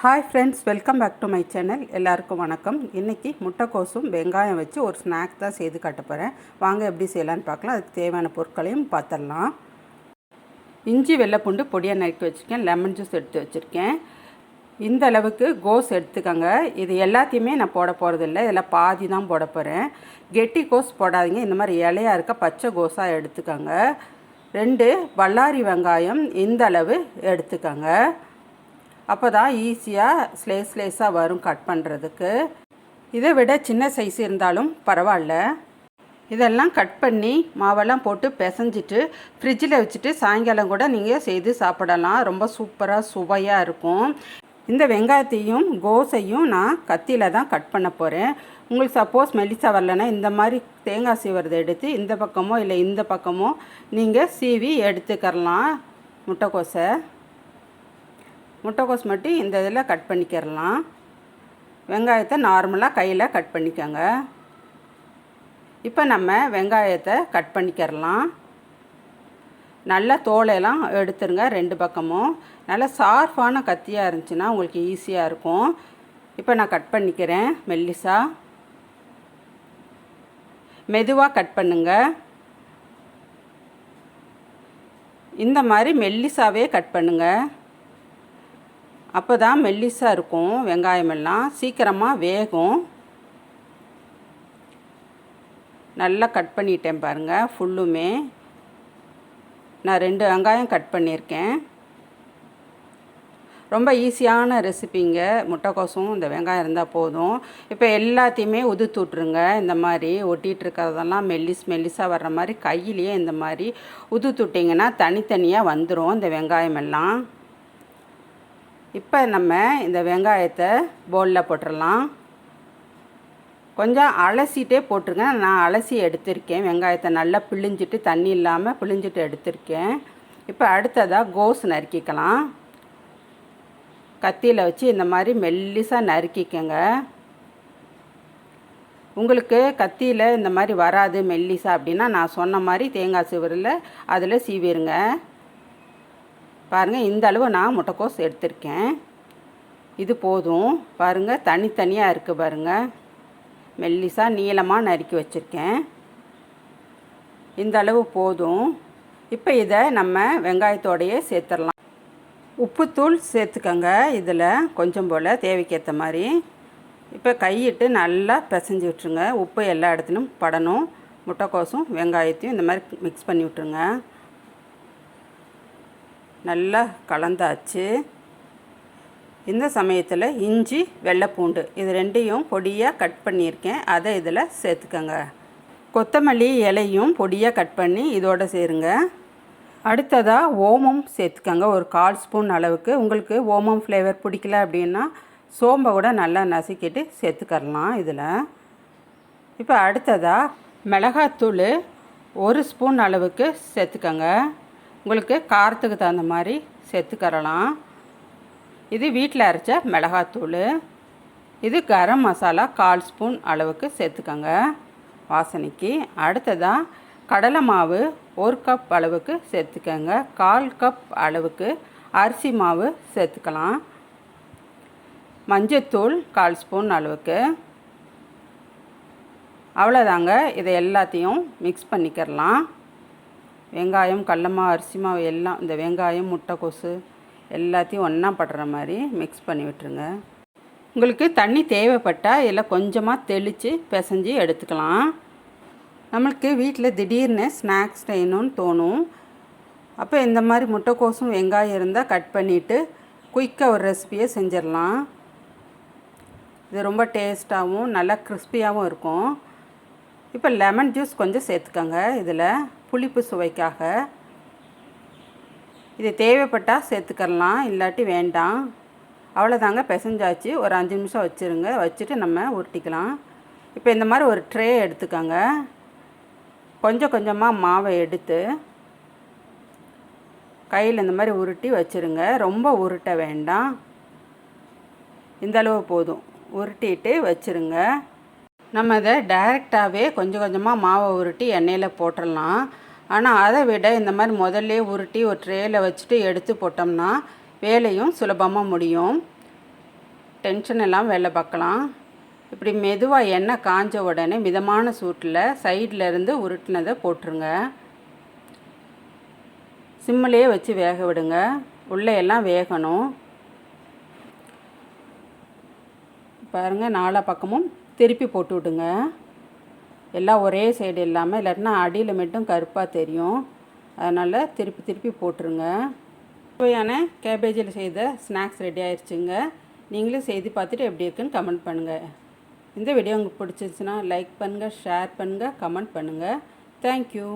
Hi friends, welcome back to my channel. எல்லாருக்கும் வணக்கம். இன்றைக்கி முட்டைக்கோசும் வெங்காயம் வச்சு ஒரு ஸ்நாக் தான் செய்து காட்ட போகிறேன். வாங்க எப்படி செய்யலான்னு பார்க்கலாம். அதுக்கு தேவையான பொருட்களையும் பார்த்துடலாம். இஞ்சி வெள்ளைப்பூண்டு பொடியாக நறுக்கி வச்சுருக்கேன். லெமன் ஜூஸ் எடுத்து வச்சுருக்கேன். இந்த அளவுக்கு கோஸ் எடுத்துக்கோங்க. இது எல்லாத்தையுமே நான் போட போகிறதில்ல, இதில் பாதி தான் போட போகிறேன். கெட்டி கோஸ் போடாதீங்க. இந்த மாதிரி இலையாக இருக்க பச்சை கோஸாக எடுத்துக்கோங்க. 2 பல்லாரி வெங்காயம் இந்த அளவு எடுத்துக்கோங்க. அப்போ தான் ஈஸியாக ஸ்லேஸாக வரும் கட் பண்ணுறதுக்கு. இதை விட சின்ன சைஸ் இருந்தாலும் பரவாயில்ல. இதெல்லாம் கட் பண்ணி மாவெல்லாம் போட்டு பிசைஞ்சிட்டு ஃப்ரிட்ஜில் வச்சுட்டு சாயங்காலம் கூட நீங்கள் செய்து சாப்பிடலாம். ரொம்ப சூப்பராக சுவையாக இருக்கும். இந்த வெங்காயத்தையும் கோஸையும் நான் கத்தியில் தான் கட் பண்ண போகிறேன். உங்களுக்கு சப்போஸ் மெல்லிசா வரலன்னா இந்த மாதிரி தேங்காய் சீவுறதை எடுத்து இந்த பக்கமோ இல்லை இந்த பக்கமோ நீங்கள் சீவி எடுத்துக்கரலாம். முட்டைக்கோஸ் மட்டும் இந்த இதில் கட் பண்ணிக்கிறலாம். வெங்காயத்தை நார்மலாக கையில் கட் பண்ணிக்கோங்க. இப்போ நம்ம வெங்காயத்தை கட் பண்ணிக்கிறலாம். நல்லா தோலையெல்லாம் எடுத்துருங்க. 2 பக்கமும் நல்லா ஷார்ப்பான கத்தியாக இருந்துச்சுன்னா உங்களுக்கு ஈஸியாக இருக்கும். இப்போ நான் கட் பண்ணிக்கிறேன். மெல்லிசா மெதுவாக கட் பண்ணுங்க. இந்த மாதிரி மெல்லிசாவே கட் பண்ணுங்கள். அப்போ தான் மெல்லிசாக இருக்கும். வெங்காயமெல்லாம் சீக்கிரமாக வேகும். நல்லா கட் பண்ணிட்டேன் பாருங்கள். ஃபுல்லுமே நான் 2 வெங்காயம் கட் பண்ணியிருக்கேன். ரொம்ப ஈஸியான ரெசிபிங்க. முட்டைக்கோசும் இந்த வெங்காயம் இருந்தால் போதும். இப்போ எல்லாத்தையுமே உதுத்து விட்ருங்க. இந்த மாதிரி ஒட்டிகிட்டு இருக்கிறதெல்லாம் மெல்லிஸாக வர்ற மாதிரி கையிலேயே இந்த மாதிரி உதுத்து விட்டிங்கன்னா தனித்தனியாக வந்துடும் இந்த வெங்காயமெல்லாம். இப்போ நம்ம இந்த வெங்காயத்தை பவுலில் போட்டுடலாம். கொஞ்சம் அலசிட்டே போட்டுருங்க. நான் அலசி எடுத்திருக்கேன். வெங்காயத்தை நல்லா பிழிஞ்சிட்டு தண்ணி இல்லாமல் பிழிஞ்சிட்டு எடுத்திருக்கேன். இப்போ அடுத்ததாக கோஸ் நறுக்கிக்கலாம். கத்தியில் வச்சு இந்த மாதிரி மெல்லிசாக நறுக்கிக்கங்க. உங்களுக்கு கத்தியில் இந்த மாதிரி வராது மெல்லிசா அப்படின்னா நான் சொன்ன மாதிரி தேங்காய் சீவரில் அதில் சீவிருங்க. பாருங்கள், இந்த அளவு நான் முட்டைக்கோஸ் எடுத்திருக்கேன். இது போதும். பாருங்கள், தனித்தனியாக இருக்குது பாருங்கள். மெல்லிசாக நீளமாக நறுக்கி வச்சுருக்கேன். இந்த அளவு போதும். இப்போ இதை நம்ம வெங்காயத்தோடையே சேர்த்துடலாம். உப்புத்தூள் சேர்த்துக்கங்க. இதில் கொஞ்சம் போல் தேவைக்கேற்ற மாதிரி. இப்போ கையிட்டு நல்லா பிசைஞ்சு விட்டுருங்க. உப்பு எல்லா இடத்துலையும் படணும். முட்டைக்கோசும் வெங்காயத்தையும் இந்த மாதிரி மிக்ஸ் பண்ணி விட்டுருங்க. நல்லா கலந்தாச்சு. இந்த சமயத்தில் இஞ்சி வெள்ளைப்பூண்டு இது 2ஐயும் பொடியாக கட் பண்ணியிருக்கேன். அதை இதில் சேர்த்துக்கங்க. கொத்தமல்லி இலையும் பொடியாக கட் பண்ணி இதோடு சேருங்க. அடுத்ததாக ஓமம் சேர்த்துக்கங்க. ஒரு 1/4 ஸ்பூன் அளவுக்கு. உங்களுக்கு ஓமம் ஃப்ளேவர் பிடிக்கல அப்படின்னா சோம்பை கூட நல்லா நசுக்கிட்டு சேர்த்துக்கரலாம் இதில். இப்போ அடுத்ததாக மிளகாத்தூள் 1 ஸ்பூன் அளவுக்கு சேர்த்துக்கங்க. உங்களுக்கு காரத்துக்கு தகுந்த மாதிரி சேர்த்துக்கரலாம். இது வீட்டில் அரைச்ச மிளகாத்தூள். இது கரம் மசாலா 1/4 ஸ்பூன் அளவுக்கு சேர்த்துக்கங்க வாசனைக்கு. அடுத்ததாக கடலை மாவு 1 கப் அளவுக்கு சேர்த்துக்கங்க. 1/4 கப் அளவுக்கு அரிசி மாவு சேர்த்துக்கலாம். மஞ்சத்தூள் 1/4 ஸ்பூன் அளவுக்கு. அவ்வளோதாங்க. இதை எல்லாத்தையும் மிக்ஸ் பண்ணிக்கிறலாம். வெங்காயம், கடலமாவு, அரிசி மாவு எல்லாம் இந்த வெங்காயம் முட்டைக்கோசு எல்லாத்தையும் ஒன்றா படுற மாதிரி மிக்ஸ் பண்ணி விட்டுருங்க. உங்களுக்கு தண்ணி தேவைப்பட்டால் இதில் கொஞ்சமாக தெளித்து பிசைஞ்சு எடுத்துக்கலாம். நம்மளுக்கு வீட்டில் திடீர்னு ஸ்நாக்ஸ் செய்யணும்னு தோணும். அப்போ இந்த மாதிரி முட்டைக்கோசும் வெங்காயம் இருந்தால் கட் பண்ணிவிட்டு குயிக்காக ஒரு ரெசிபியை செஞ்சிடலாம். இது ரொம்ப டேஸ்ட்டாகவும் நல்லா கிறிஸ்பியாகவும் இருக்கும். இப்போ லெமன் ஜூஸ் கொஞ்சம் சேர்த்துக்கோங்க. இதில் புளிப்பு சுவைக்காக. இது தேவைப்பட்டால் சேர்த்துக்கலாம், இல்லாட்டி வேண்டாம். அவ்வளோதாங்க, பிசைஞ்சாச்சு. ஒரு 5 நிமிஷம் வச்சுருங்க. வச்சுட்டு நம்ம உருட்டிக்கலாம். இப்போ இந்த மாதிரி ஒரு ட்ரே எடுத்துக்கோங்க. கொஞ்சம் கொஞ்சமாக மாவை எடுத்து கையில் இந்த மாதிரி உருட்டி வச்சுருங்க. ரொம்ப உருட்ட வேண்டாம். இந்தளவு போதும். உருட்டிட்டு வச்சுருங்க. நம்ம இதை டைரெக்டாகவே கொஞ்சம் கொஞ்சமாக மாவை உருட்டி எண்ணெயில் போட்டுடலாம். ஆனால் அதை விட இந்த மாதிரி முதல்ல உருட்டி ஒரு ட்ரேயில் வச்சுட்டு எடுத்து போட்டோம்னா வேலையும் சுலபமாக முடியும். டென்ஷன் எல்லாம் வேலை பார்க்கலாம். இப்படி மெதுவாக எண்ணெய் காஞ்ச உடனே மிதமான சூட்டில் சைடில் இருந்து உருட்டினதை போட்டுருங்க. சிம்மிலே வச்சு வேக விடுங்க. உள்ளே எல்லாம் வேகணும். பாருங்கள், நாலா பக்கமும் திருப்பி போட்டு விடுங்க. எல்லாம் ஒரே சைடு இல்லாமல், இல்லாட்டினா அடியில் மட்டும் கருப்பாக தெரியும். அதனால் திருப்பி திருப்பி போட்டுருங்க. சுவையான கேபேஜில் செய்த ஸ்நாக்ஸ் ரெடி ஆயிடுச்சுங்க. நீங்களும் செய்து பார்த்துட்டு எப்படி இருக்குன்னு கமெண்ட் பண்ணுங்கள். இந்த வீடியோ உங்களுக்கு பிடிச்சிருச்சுன்னா லைக் பண்ணுங்கள், ஷேர் பண்ணுங்கள், கமெண்ட் பண்ணுங்கள். தேங்க்யூ.